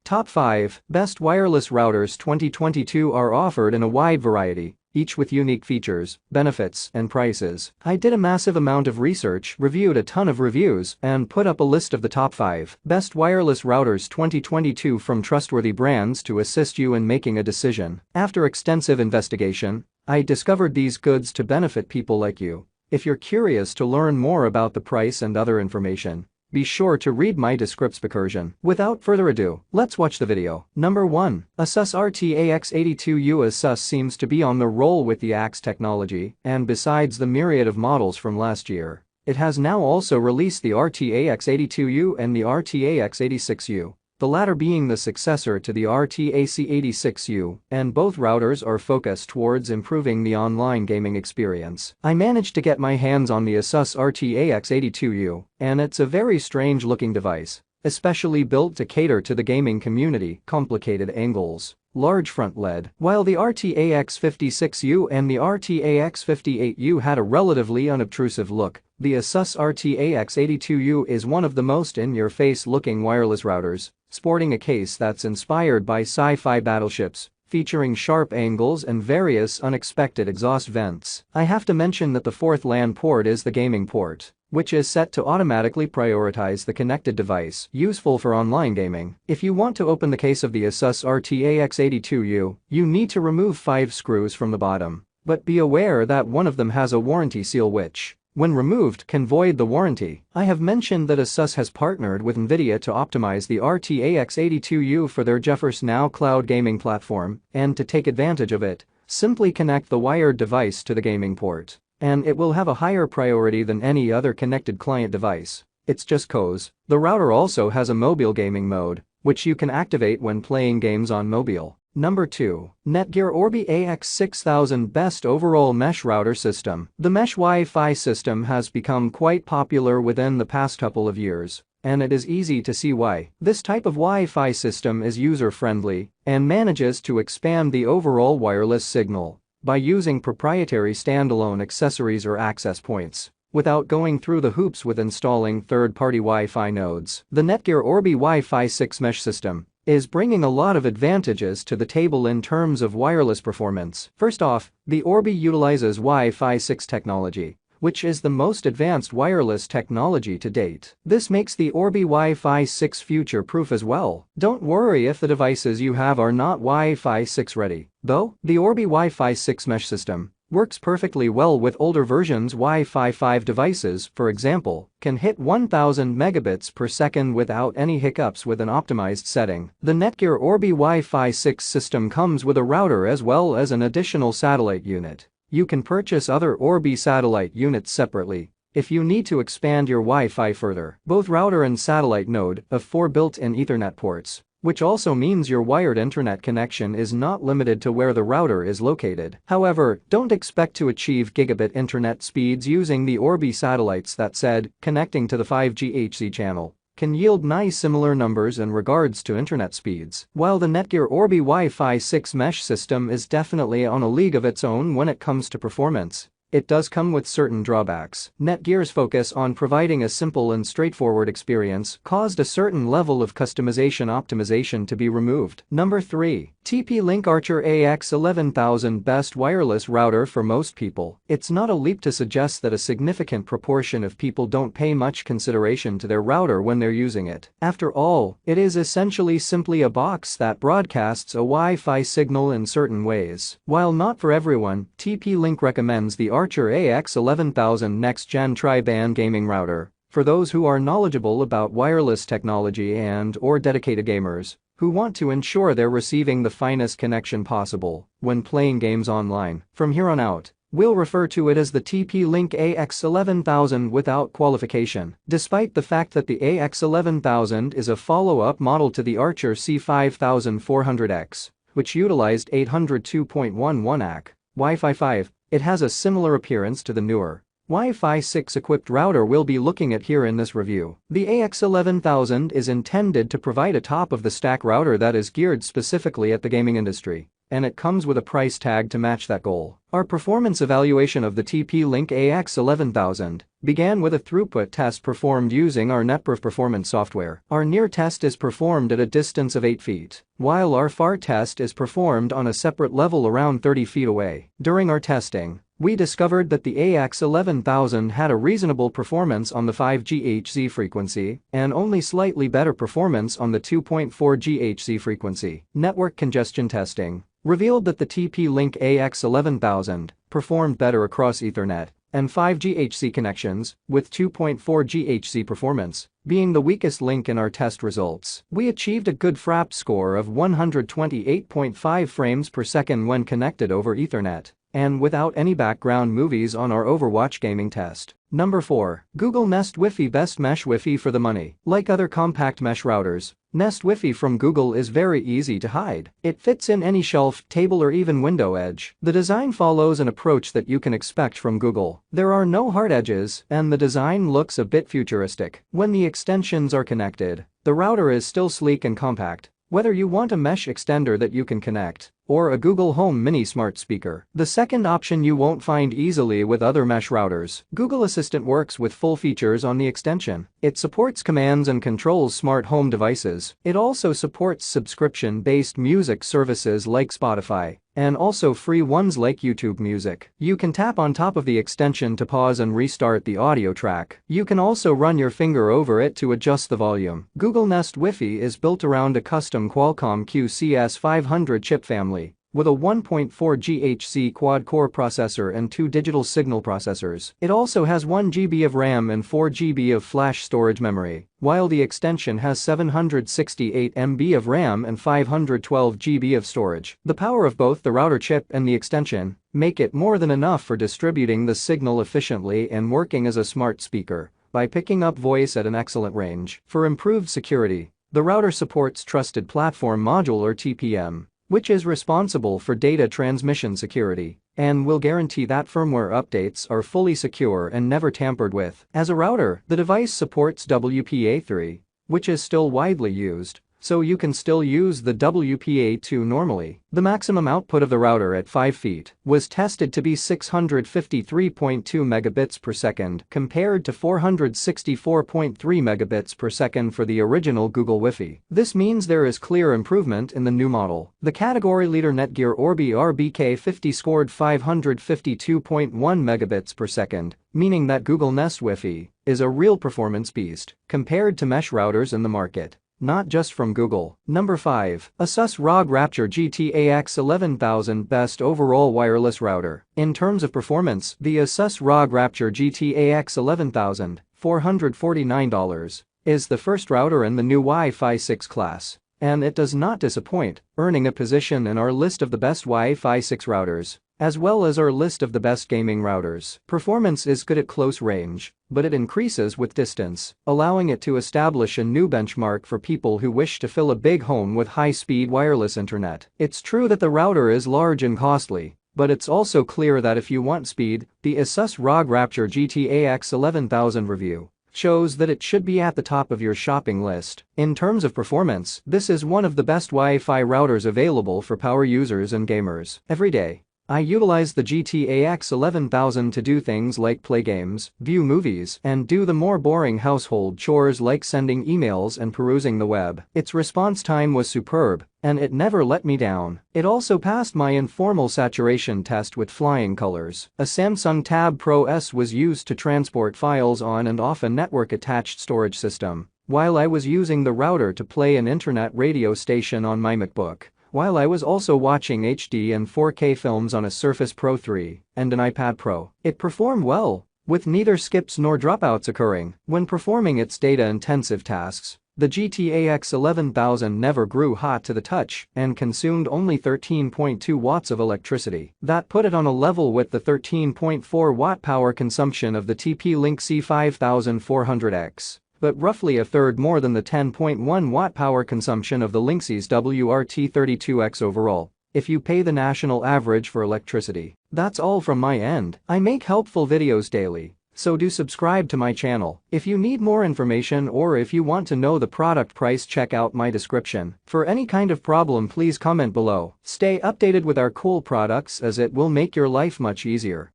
Top 5 Best Wireless Routers 2022 are offered in a wide variety, each with unique features, benefits, and prices. I did a massive amount of research, reviewed a ton of reviews, and put up a list of the top 5 best wireless routers 2022 from trustworthy brands to assist you in making a decision. After extensive investigation, I discovered these goods to benefit people like you. If you're curious to learn more about the price and other information, be sure to read my description. Without further ado, let's watch the video. Number 1. Asus RT-AX82U. Asus seems to be on the roll with the AX technology, and besides the myriad of models from last year, it has now also released the RT-AX82U and the RT-AX86U, the latter being the successor to the RT-AC86U, and both routers are focused towards improving the online gaming experience. I managed to get my hands on the Asus RT-AX82U, and it's a very strange looking device, especially built to cater to the gaming community. Complicated angles, large front LED. While the RT-AX56U and the RT-AX58U had a relatively unobtrusive look, the Asus RT-AX82U is one of the most in-your-face looking wireless routers, sporting a case that's inspired by sci-fi battleships, featuring sharp angles and various unexpected exhaust vents. I have to mention that the fourth LAN port is the gaming port, which is set to automatically prioritize the connected device, useful for online gaming. If you want to open the case of the Asus RT-AX82U, you need to remove 5 screws from the bottom, but be aware that one of them has a warranty seal which, when removed, can void the warranty. I have mentioned that Asus has partnered with Nvidia to optimize the RT-AX82U for their GeForce Now cloud gaming platform, and to take advantage of it, simply connect the wired device to the gaming port, and it will have a higher priority than any other connected client device. It's just cause. The router also has a mobile gaming mode, which you can activate when playing games on mobile. Number 2. Netgear Orbi AX6000 Best Overall Mesh Router System. The mesh Wi-Fi system has become quite popular within the past couple of years, and it is easy to see why. This type of Wi-Fi system is user-friendly and manages to expand the overall wireless signal by using proprietary standalone accessories or access points, without going through the hoops with installing third-party Wi-Fi nodes. The Netgear Orbi Wi-Fi 6 mesh system is bringing a lot of advantages to the table in terms of wireless performance. First off, the Orbi utilizes Wi-Fi 6 technology, which is the most advanced wireless technology to date. This makes the Orbi Wi-Fi 6 future-proof as well. Don't worry if the devices you have are not Wi-Fi 6 ready, though. The Orbi Wi-Fi 6 mesh system works perfectly well with older versions. Wi-Fi 5 devices, for example, can hit 1000 megabits per second without any hiccups with an optimized setting. The Netgear Orbi Wi-Fi 6 system comes with a router as well as an additional satellite unit. You can purchase other Orbi satellite units separately if you need to expand your Wi-Fi further. Both router and satellite node have 4 built-in Ethernet ports, which also means your wired internet connection is not limited to where the router is located. However, don't expect to achieve gigabit internet speeds using the Orbi satellites. That said, connecting to the 5G HC channel can yield nice similar numbers in regards to internet speeds. While the Netgear Orbi Wi-Fi 6 mesh system is definitely on a league of its own when it comes to performance, it does come with certain drawbacks. Netgear's focus on providing a simple and straightforward experience caused a certain level of customization optimization to be removed. Number 3. TP-Link Archer AX11000 Best Wireless Router for most people. It's not a leap to suggest that a significant proportion of people don't pay much consideration to their router when they're using it. After all, it is essentially simply a box that broadcasts a Wi-Fi signal in certain ways. While not for everyone, TP-Link recommends the Archer AX11000 Next-Gen Tri-Band Gaming Router for those who are knowledgeable about wireless technology and/or dedicated gamers who want to ensure they're receiving the finest connection possible when playing games online. From here on out, we'll refer to it as the TP-Link AX11000 without qualification, despite the fact that the AX11000 is a follow-up model to the Archer C5400X, which utilized 802.11 AC Wi-Fi 5. It has a similar appearance to the newer Wi-Fi 6 equipped router we'll be looking at here in this review. The AX11000 is intended to provide a top-of-the-stack router that is geared specifically at the gaming industry, and it comes with a price tag to match that goal. Our performance evaluation of the TP-Link AX11000 began with a throughput test performed using our Netgear performance software. Our near test is performed at a distance of 8 feet, while our far test is performed on a separate level around 30 feet away. During our testing, we discovered that the AX11000 had a reasonable performance on the 5 GHz frequency and only slightly better performance on the 2.4 GHz frequency. Network congestion testing revealed that the TP-Link AX11000 performed better across Ethernet and 5 GHz connections, with 2.4 GHz performance being the weakest link in our test results. We achieved a good FRAP score of 128.5 frames per second when connected over Ethernet and without any background movies on our Overwatch gaming test. Number 4. Google Nest Wi-Fi. Best mesh Wi-Fi for the money. Like other compact mesh routers, Nest Wi-Fi from Google is very easy to hide. It fits in any shelf, table or even window edge. The design follows an approach that you can expect from Google. There are no hard edges and the design looks a bit futuristic. When the extensions are connected, the router is still sleek and compact. Whether you want a mesh extender that you can connect or a Google Home Mini smart speaker. The second option you won't find easily with other mesh routers. Google Assistant works with full features on the extension. It supports commands and controls smart home devices. It also supports subscription-based music services like Spotify and also free ones like YouTube Music. You can tap on top of the extension to pause and restart the audio track. You can also run your finger over it to adjust the volume. Google Nest Wi-Fi is built around a custom Qualcomm QCS500 chip family with a 1.4 GHz quad-core processor and 2 digital signal processors. It also has 1 GB of RAM and 4 GB of flash storage memory, while the extension has 768 MB of RAM and 512 GB of storage. The power of both the router chip and the extension make it more than enough for distributing the signal efficiently and working as a smart speaker by picking up voice at an excellent range. For improved security, the router supports Trusted Platform Module or TPM, which is responsible for data transmission security and will guarantee that firmware updates are fully secure and never tampered with. As a router, the device supports WPA3, which is still widely used, so you can still use the WPA2 normally. The maximum output of the router at 5 feet was tested to be 653.2 megabits per second compared to 464.3 megabits per second for the original Google Wi-Fi. This means there is clear improvement in the new model. The category leader Netgear Orbi RBK50 scored 552.1 megabits per second, meaning that Google Nest Wi-Fi is a real performance beast compared to mesh routers in the market. Not just from Google. Number 5. Asus ROG Rapture GT-AX11000 Best Overall Wireless Router. In terms of performance, the Asus ROG Rapture GT-AX11000, $449, is the first router in the new Wi-Fi 6 class. And it does not disappoint, earning a position in our list of the best Wi-Fi 6 routers, as well as our list of the best gaming routers. Performance is good at close range, but it increases with distance, allowing it to establish a new benchmark for people who wish to fill a big home with high-speed wireless internet. It's true that the router is large and costly, but it's also clear that if you want speed, the Asus ROG Rapture GT-AX11000 review shows that it should be at the top of your shopping list. In terms of performance, this is one of the best Wi-Fi routers available for power users and gamers. Every day, I utilize the GT-AX11000 to do things like play games, view movies, and do the more boring household chores like sending emails and perusing the web. Its response time was superb, and it never let me down. It also passed my informal saturation test with flying colors. A Samsung Tab Pro S was used to transport files on and off a network-attached storage system, while I was using the router to play an internet radio station on my MacBook, while I was also watching HD and 4K films on a Surface Pro 3 and an iPad Pro. It performed well, with neither skips nor dropouts occurring. When performing its data-intensive tasks, the GT-AX11000 never grew hot to the touch and consumed only 13.2 watts of electricity. That put it on a level with the 13.4 watt power consumption of the TP-Link C5400X. But roughly a third more than the 10.1 watt power consumption of the Linksys WRT32X overall, if you pay the national average for electricity. That's all from my end. I make helpful videos daily, so do subscribe to my channel. If you need more information or if you want to know the product price, check out my description. For any kind of problem, please comment below. Stay updated with our cool products as it will make your life much easier.